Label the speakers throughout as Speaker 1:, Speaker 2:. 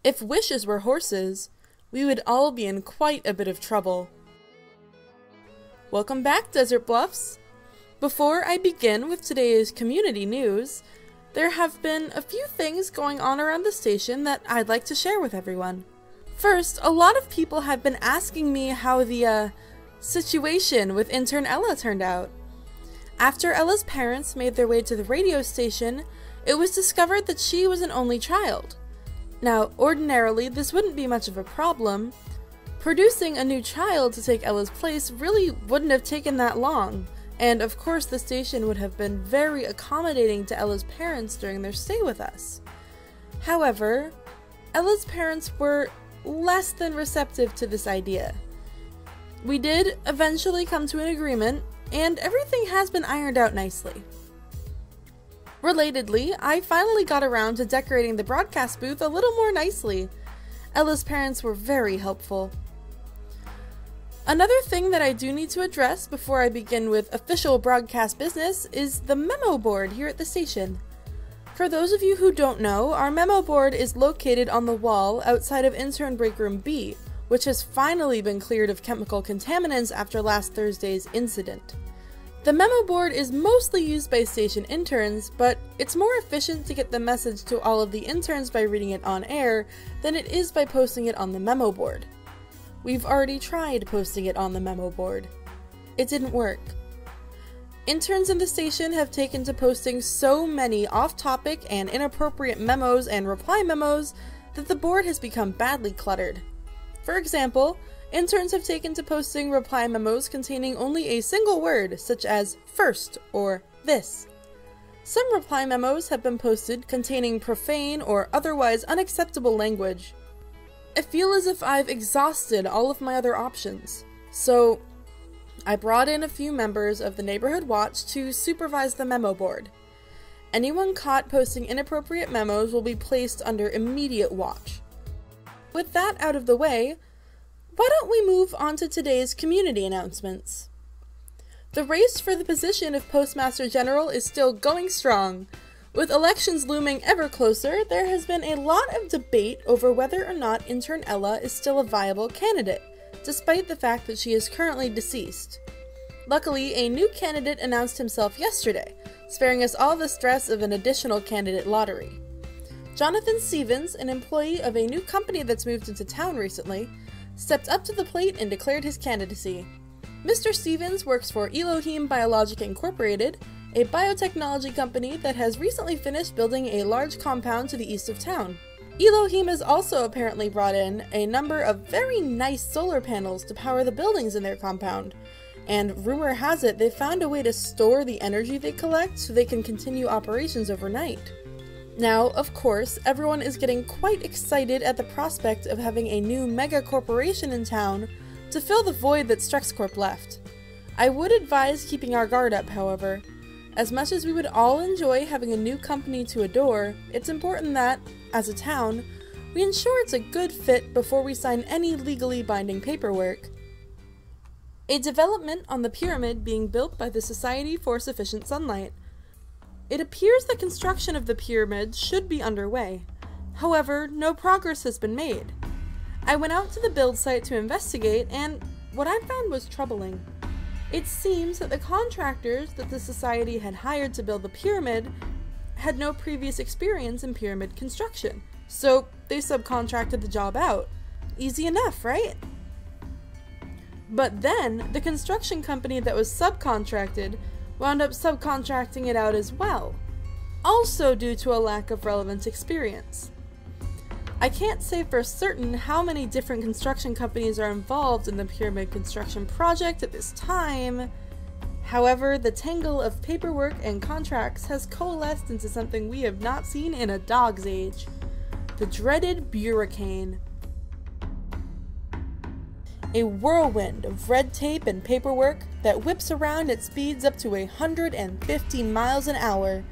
Speaker 1: If wishes were horses, we would all be in quite a bit of trouble. Welcome back, Desert Bluffs! Before I begin with today's community news, there have been a few things going on around the station that I'd like to share with everyone. First, a lot of people have been asking me how the situation with intern Ella turned out. After Ella's parents made their way to the radio station, it was discovered that she was an only child. Now, ordinarily, this wouldn't be much of a problem. Producing a new child to take Ella's place really wouldn't have taken that long, and of course the station would have been very accommodating to Ella's parents during their stay with us. However, Ella's parents were less than receptive to this idea. We did eventually come to an agreement, and everything has been ironed out nicely. Relatedly, I finally got around to decorating the broadcast booth a little more nicely. Ella's parents were very helpful. Another thing that I do need to address before I begin with official broadcast business is the memo board here at the station. For those of you who don't know, our memo board is located on the wall outside of Intern Break Room B, which has finally been cleared of chemical contaminants after last Thursday's incident. The memo board is mostly used by station interns, but it's more efficient to get the message to all of the interns by reading it on air than it is by posting it on the memo board. We've already tried posting it on the memo board. It didn't work. Interns in the station have taken to posting so many off-topic and inappropriate memos and reply memos that the board has become badly cluttered. For example, interns have taken to posting reply memos containing only a single word, such as first or this. Some reply memos have been posted containing profane or otherwise unacceptable language. I feel as if I've exhausted all of my other options, so I brought in a few members of the Neighborhood Watch to supervise the memo board. Anyone caught posting inappropriate memos will be placed under immediate watch. With that out of the way, why don't we move on to today's community announcements? The race for the position of Postmaster General is still going strong. With elections looming ever closer, there has been a lot of debate over whether or not intern Ella is still a viable candidate, despite the fact that she is currently deceased. Luckily, a new candidate announced himself yesterday, sparing us all the stress of an additional candidate lottery. Jonathan Stevens, an employee of a new company that's moved into town recently, stepped up to the plate and declared his candidacy. Mr. Stevens works for Elohim Biologic Incorporated, a biotechnology company that has recently finished building a large compound to the east of town. Elohim has also apparently brought in a number of very nice solar panels to power the buildings in their compound, and rumor has it they've found a way to store the energy they collect so they can continue operations overnight. Now, of course, everyone is getting quite excited at the prospect of having a new mega corporation in town to fill the void that StrexCorp left. I would advise keeping our guard up, however. As much as we would all enjoy having a new company to adore, it's important that, as a town, we ensure it's a good fit before we sign any legally binding paperwork. A development on the pyramid being built by the Society for Sufficient Sunlight. It appears the construction of the pyramid should be underway. However, no progress has been made. I went out to the build site to investigate, and what I found was troubling. It seems that the contractors that the Society had hired to build the pyramid had no previous experience in pyramid construction, so they subcontracted the job out. Easy enough, right? But then, the construction company that was subcontracted wound up subcontracting it out as well, also due to a lack of relevant experience. I can't say for certain how many different construction companies are involved in the pyramid construction project at this time. However, the tangle of paperwork and contracts has coalesced into something we have not seen in a dog's age. The dreaded bureaucrane. A whirlwind of red tape and paperwork that whips around at speeds up to 150 miles an hour.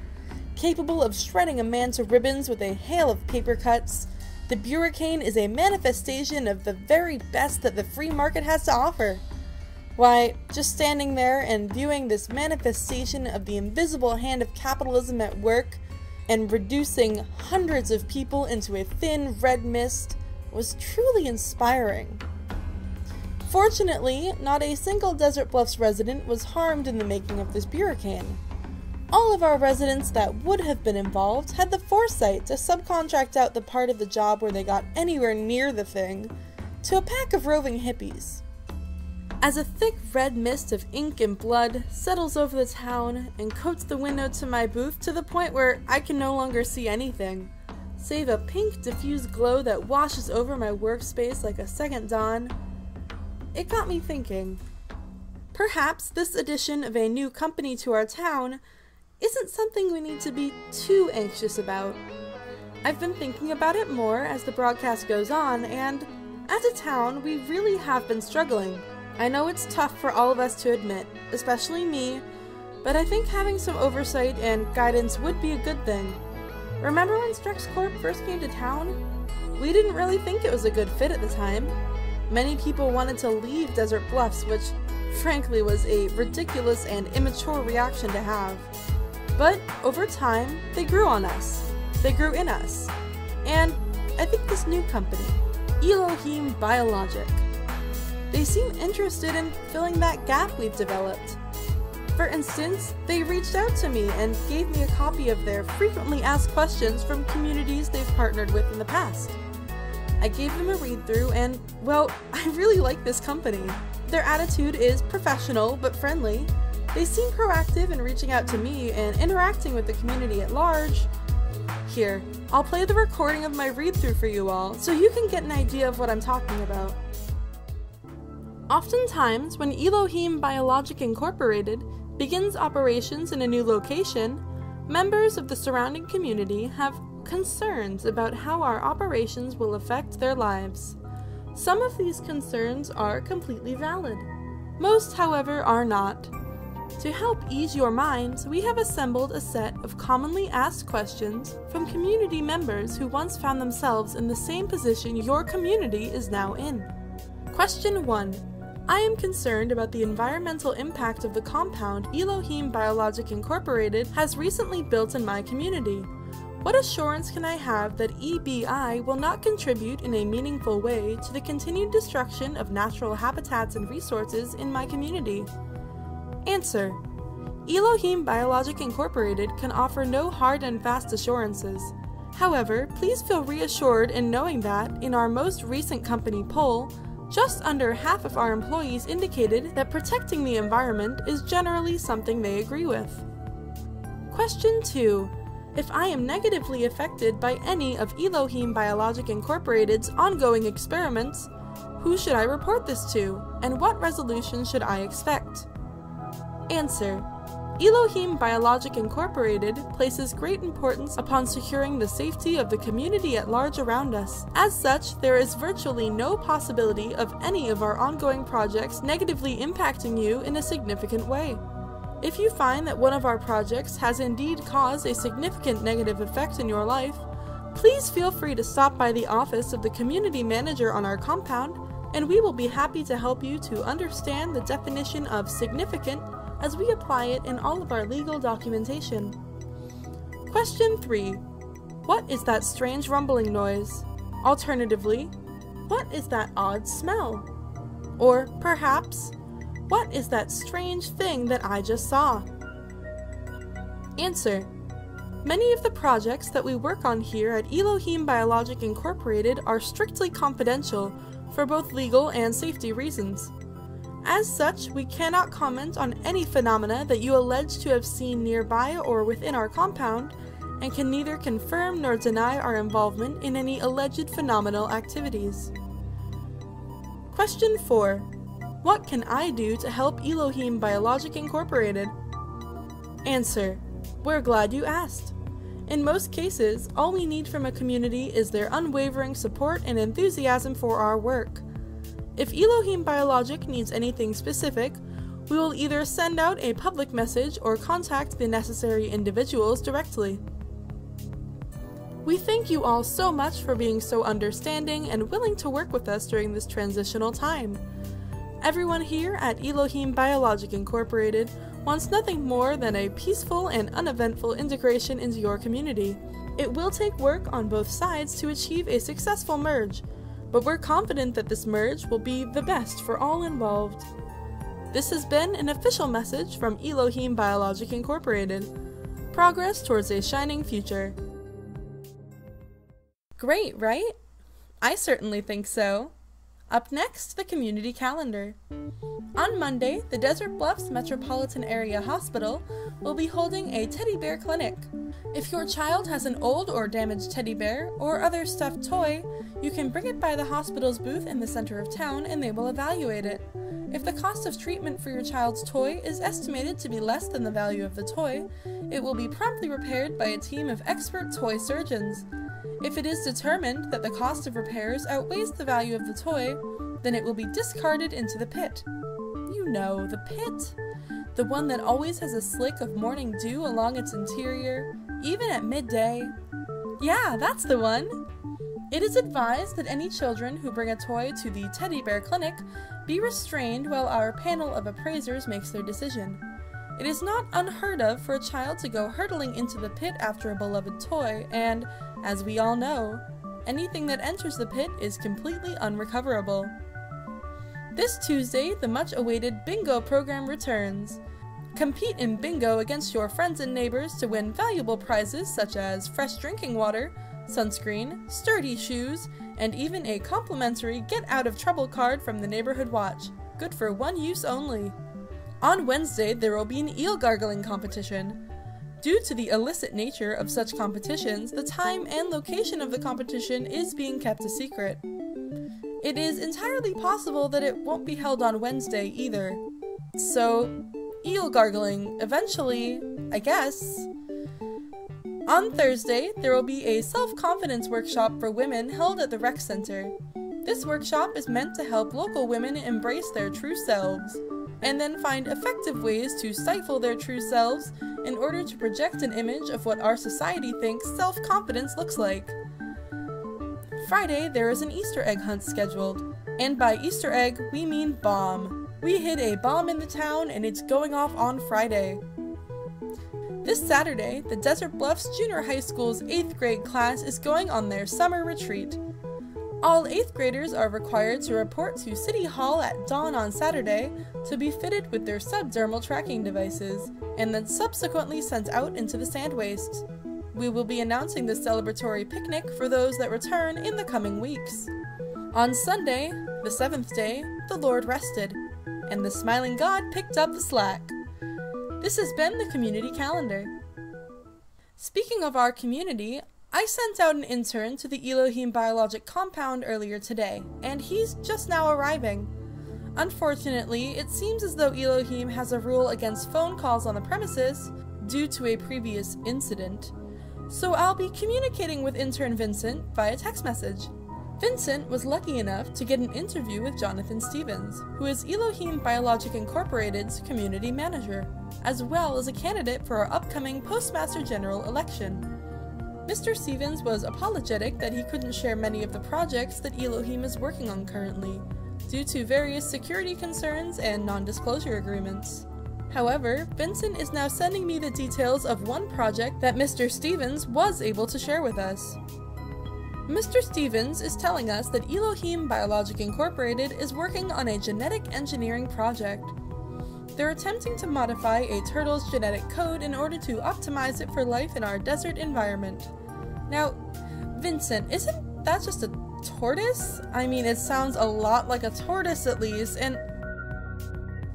Speaker 1: Capable of shredding a man to ribbons with a hail of paper cuts, the bureaucrane is a manifestation of the very best that the free market has to offer. Why, just standing there and viewing this manifestation of the invisible hand of capitalism at work, and reducing hundreds of people into a thin red mist was truly inspiring. Fortunately, not a single Desert Bluffs resident was harmed in the making of this Burricane. All of our residents that would have been involved had the foresight to subcontract out the part of the job where they got anywhere near the thing to a pack of roving hippies. As a thick red mist of ink and blood settles over the town and coats the window to my booth to the point where I can no longer see anything, save a pink diffused glow that washes over my workspace like a second dawn, it got me thinking. Perhaps this addition of a new company to our town isn't something we need to be too anxious about. I've been thinking about it more as the broadcast goes on, and as a town, we really have been struggling. I know it's tough for all of us to admit, especially me, but I think having some oversight and guidance would be a good thing. Remember when Strex Corp first came to town? We didn't really think it was a good fit at the time. Many people wanted to leave Desert Bluffs, which frankly was a ridiculous and immature reaction to have. But over time, they grew on us. They grew in us. And I think this new company, Elohim Biologic, they seem interested in filling that gap we've developed. For instance, they reached out to me and gave me a copy of their frequently asked questions from communities they've partnered with in the past. I gave them a read-through and, well, I really like this company. Their attitude is professional but friendly. They seem proactive in reaching out to me and interacting with the community at large. Here, I'll play the recording of my read-through for you all so you can get an idea of what I'm talking about. Oftentimes, when Elohim Biologic Incorporated begins operations in a new location, members of the surrounding community have concerns about how our operations will affect their lives. Some of these concerns are completely valid. Most, however, are not. To help ease your minds, we have assembled a set of commonly asked questions from community members who once found themselves in the same position your community is now in. Question 1. I am concerned about the environmental impact of the compound Elohim Biologic Incorporated has recently built in my community. What assurance can I have that EBI will not contribute in a meaningful way to the continued destruction of natural habitats and resources in my community? Answer. Elohim Biologic Incorporated can offer no hard and fast assurances. However, please feel reassured in knowing that, in our most recent company poll, just under half of our employees indicated that protecting the environment is generally something they agree with. Question 2. If I am negatively affected by any of Elohim Biologic Incorporated's ongoing experiments, who should I report this to, and what resolution should I expect? Answer. Elohim Biologic Incorporated places great importance upon securing the safety of the community at large around us. As such, there is virtually no possibility of any of our ongoing projects negatively impacting you in a significant way. If you find that one of our projects has indeed caused a significant negative effect in your life, please feel free to stop by the office of the community manager on our compound, and we will be happy to help you to understand the definition of significant as we apply it in all of our legal documentation. Question 3. What is that strange rumbling noise? Alternatively, what is that odd smell? Or perhaps, what is that strange thing that I just saw? Answer. Many of the projects that we work on here at Elohim Biologic Incorporated are strictly confidential for both legal and safety reasons. As such, we cannot comment on any phenomena that you allege to have seen nearby or within our compound, and can neither confirm nor deny our involvement in any alleged phenomenal activities. Question 4. What can I do to help Elohim Biologic Incorporated? Answer. We're glad you asked. In most cases, all we need from a community is their unwavering support and enthusiasm for our work. If Elohim Biologic needs anything specific, we will either send out a public message or contact the necessary individuals directly. We thank you all so much for being so understanding and willing to work with us during this transitional time. Everyone here at Elohim Biologic Incorporated wants nothing more than a peaceful and uneventful integration into your community. It will take work on both sides to achieve a successful merge, but we're confident that this merge will be the best for all involved. This has been an official message from Elohim Biologic Incorporated. Progress towards a shining future. Great, right? I certainly think so. Up next, the community calendar. On Monday, the Desert Bluffs Metropolitan Area Hospital will be holding a teddy bear clinic. If your child has an old or damaged teddy bear or other stuffed toy, you can bring it by the hospital's booth in the center of town and they will evaluate it. If the cost of treatment for your child's toy is estimated to be less than the value of the toy, it will be promptly repaired by a team of expert toy surgeons. If it is determined that the cost of repairs outweighs the value of the toy, then it will be discarded into the pit. You know, the pit. The one that always has a slick of morning dew along its interior, even at midday. Yeah, that's the one! It is advised that any children who bring a toy to the teddy bear clinic be restrained while our panel of appraisers makes their decision. It is not unheard of for a child to go hurtling into the pit after a beloved toy, and, as we all know, anything that enters the pit is completely unrecoverable. This Tuesday, the much-awaited bingo program returns. Compete in bingo against your friends and neighbors to win valuable prizes such as fresh drinking water, sunscreen, sturdy shoes, and even a complimentary get-out-of-trouble card from the Neighborhood Watch, good for one use only. On Wednesday, there will be an eel gargling competition. Due to the illicit nature of such competitions, the time and location of the competition is being kept a secret. It is entirely possible that it won't be held on Wednesday either. So, eel gargling, eventually, I guess. On Thursday, there will be a self-confidence workshop for women held at the rec center. This workshop is meant to help local women embrace their true selves, and then find effective ways to stifle their true selves in order to project an image of what our society thinks self-confidence looks like. Friday, there is an Easter egg hunt scheduled, and by Easter egg, we mean bomb. We hid a bomb in the town and it's going off on Friday. This Saturday, the Desert Bluffs Junior High School's 8th grade class is going on their summer retreat. All 8th graders are required to report to City Hall at dawn on Saturday to be fitted with their subdermal tracking devices, and then subsequently sent out into the sand wastes. We will be announcing the celebratory picnic for those that return in the coming weeks. On Sunday, the 7th day, the Lord rested, and the smiling God picked up the slack. This has been the community calendar. Speaking of our community, I sent out an intern to the Elohim Biologic compound earlier today, and he's just now arriving. Unfortunately, it seems as though Elohim has a rule against phone calls on the premises due to a previous incident, so I'll be communicating with Intern Vincent via text message. Vincent was lucky enough to get an interview with Jonathan Stevens, who is Elohim Biologic Incorporated's community manager, as well as a candidate for our upcoming Postmaster General election. Mr. Stevens was apologetic that he couldn't share many of the projects that Elohim is working on currently, due to various security concerns and non-disclosure agreements. However, Vincent is now sending me the details of one project that Mr. Stevens was able to share with us. Mr. Stevens is telling us that Elohim Biologic Incorporated is working on a genetic engineering project. They're attempting to modify a turtle's genetic code in order to optimize it for life in our desert environment. Now, Vincent, isn't that just a tortoise? I mean, it sounds a lot like a tortoise at least, and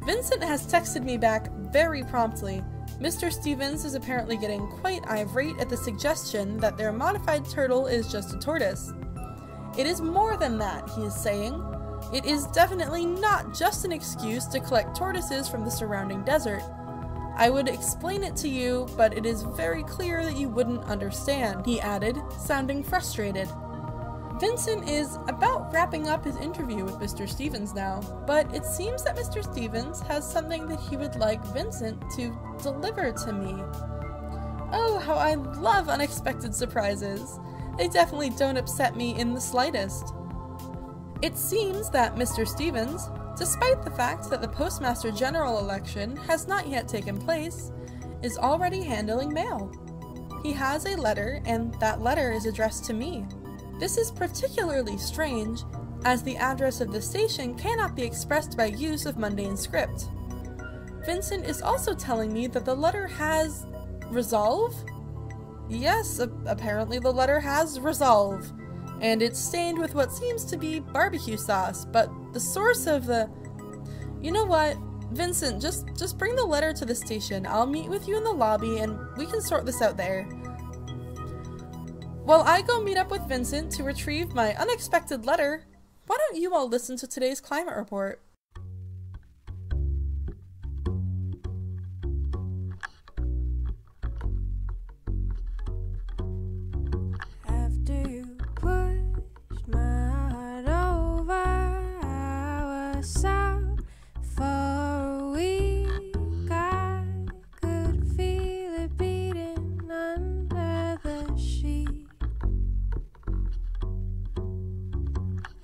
Speaker 1: Vincent has texted me back very promptly. Mr. Stevens is apparently getting quite irate at the suggestion that their modified turtle is just a tortoise. It is more than that, he is saying. It is definitely not just an excuse to collect tortoises from the surrounding desert. I would explain it to you, but it is very clear that you wouldn't understand, he added, sounding frustrated. Vincent is about wrapping up his interview with Mr. Stevens now, but it seems that Mr. Stevens has something that he would like Vincent to deliver to me. Oh, how I love unexpected surprises. They definitely don't upset me in the slightest. It seems that Mr. Stevens, despite the fact that the Postmaster General election has not yet taken place, is already handling mail. He has a letter, and that letter is addressed to me. This is particularly strange, as the address of the station cannot be expressed by use of mundane script. Vincent is also telling me that the letter has resolve? Yes, apparently the letter has resolve, and it's stained with what seems to be barbecue sauce, but the source of the... You know what? Vincent, just bring the letter to the station. I'll meet with you in the lobby and we can sort this out there. While I go meet up with Vincent to retrieve my unexpected letter, why don't you all listen to today's climate report?
Speaker 2: After you pushed my heart over, I was south for a week. I could feel it beating under the sheet.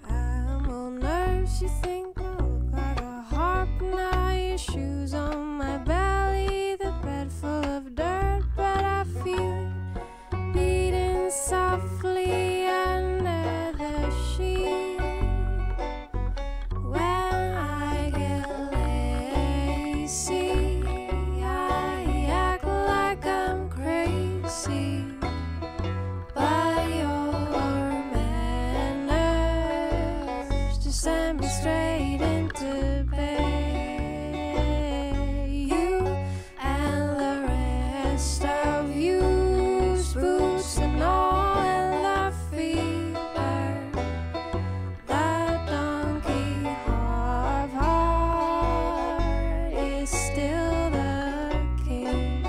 Speaker 2: I'm all nerves, you think I look like a harp. Now your shoes on my belly, the bed full of dirt, but I feel it beating softly under the sheet. When I get lazy, I act like I'm crazy. But your manners just send me straight into bed. You and the rest of you, spooks and all, and the fever. That donkey heart is still the king.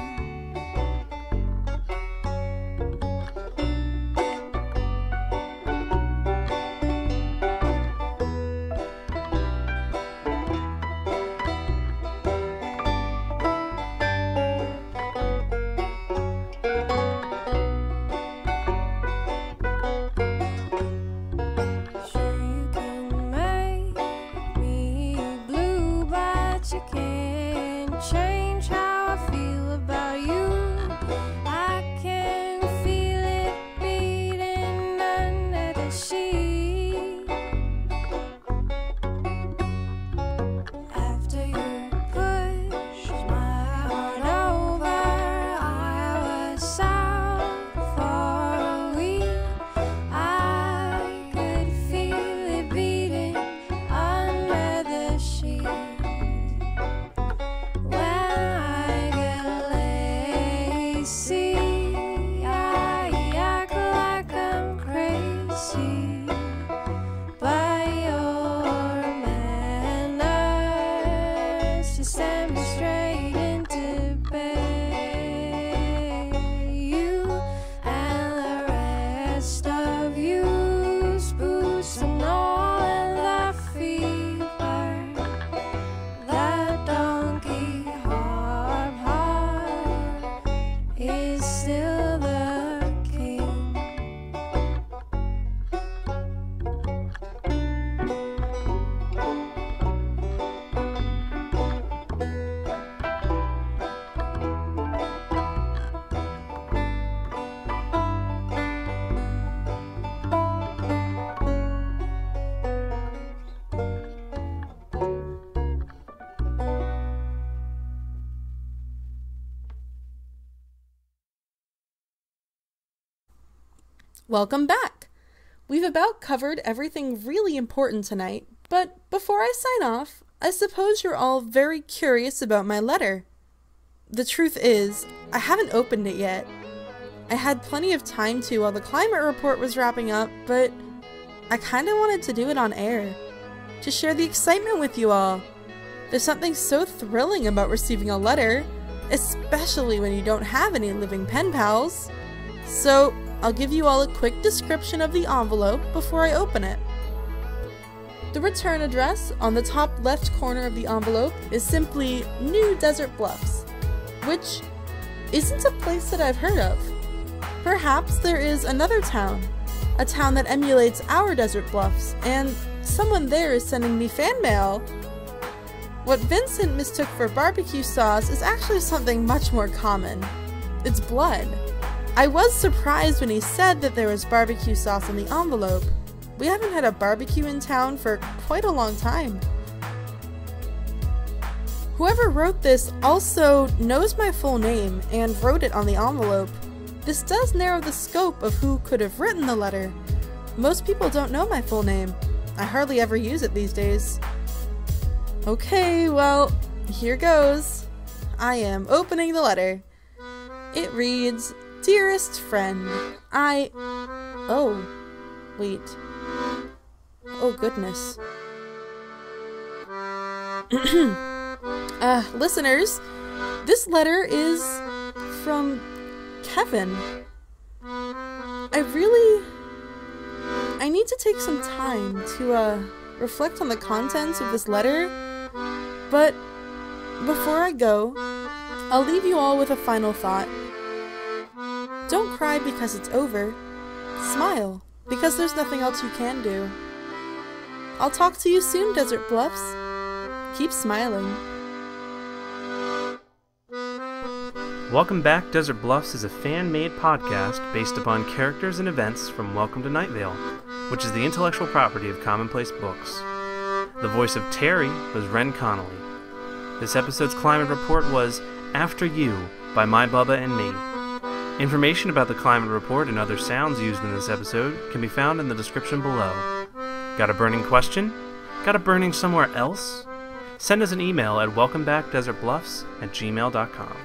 Speaker 2: Sure, you can make me blue, but you can't change how I feel about you. I can feel it beating under the sheet. After you pushed my heart over, I was out for a week. I could feel it beating under the sheet. When I get lazy, I act like I'm crazy. But your manners just send me straight into bed. You and the rest of you, spooks and all, and the fever. That donkey heart is still the king.
Speaker 1: Welcome back! We've about covered everything really important tonight, but before I sign off, I suppose you're all very curious about my letter. The truth is, I haven't opened it yet. I had plenty of time to while the climate report was wrapping up, but I kinda wanted to do it on air, to share the excitement with you all. There's something so thrilling about receiving a letter, especially when you don't have any living pen pals. So, I'll give you all a quick description of the envelope before I open it. The return address on the top left corner of the envelope is simply New Desert Bluffs, which isn't a place that I've heard of. Perhaps there is another town, a town that emulates our Desert Bluffs, and someone there is sending me fan mail. What Vincent mistook for barbecue sauce is actually something much more common. It's blood. I was surprised when he said that there was barbecue sauce in the envelope. We haven't had a barbecue in town for quite a long time. Whoever wrote this also knows my full name and wrote it on the envelope. This does narrow the scope of who could have written the letter. Most people don't know my full name. I hardly ever use it these days. Okay, well, here goes. I am opening the letter. It reads, "Dearest friend, Oh, wait. Oh, goodness. Listeners, this letter is from Kevin. I need to take some time to reflect on the contents of this letter, but before I go, I'll leave you all with a final thought. Don't cry because it's over. Smile, because there's nothing else you can do. I'll talk to you soon, Desert Bluffs. Keep smiling."
Speaker 3: Welcome Back, Desert Bluffs is a fan-made podcast based upon characters and events from Welcome to Night Vale, which is the intellectual property of Commonplace Books. The voice of Terry was Ren Connolly. This episode's climate report was After You by My Bubba and Me. Information about the climate report and other sounds used in this episode can be found in the description below. Got a burning question? Got a burning somewhere else? Send us an email at welcomebackdesertbluffs@gmail.com.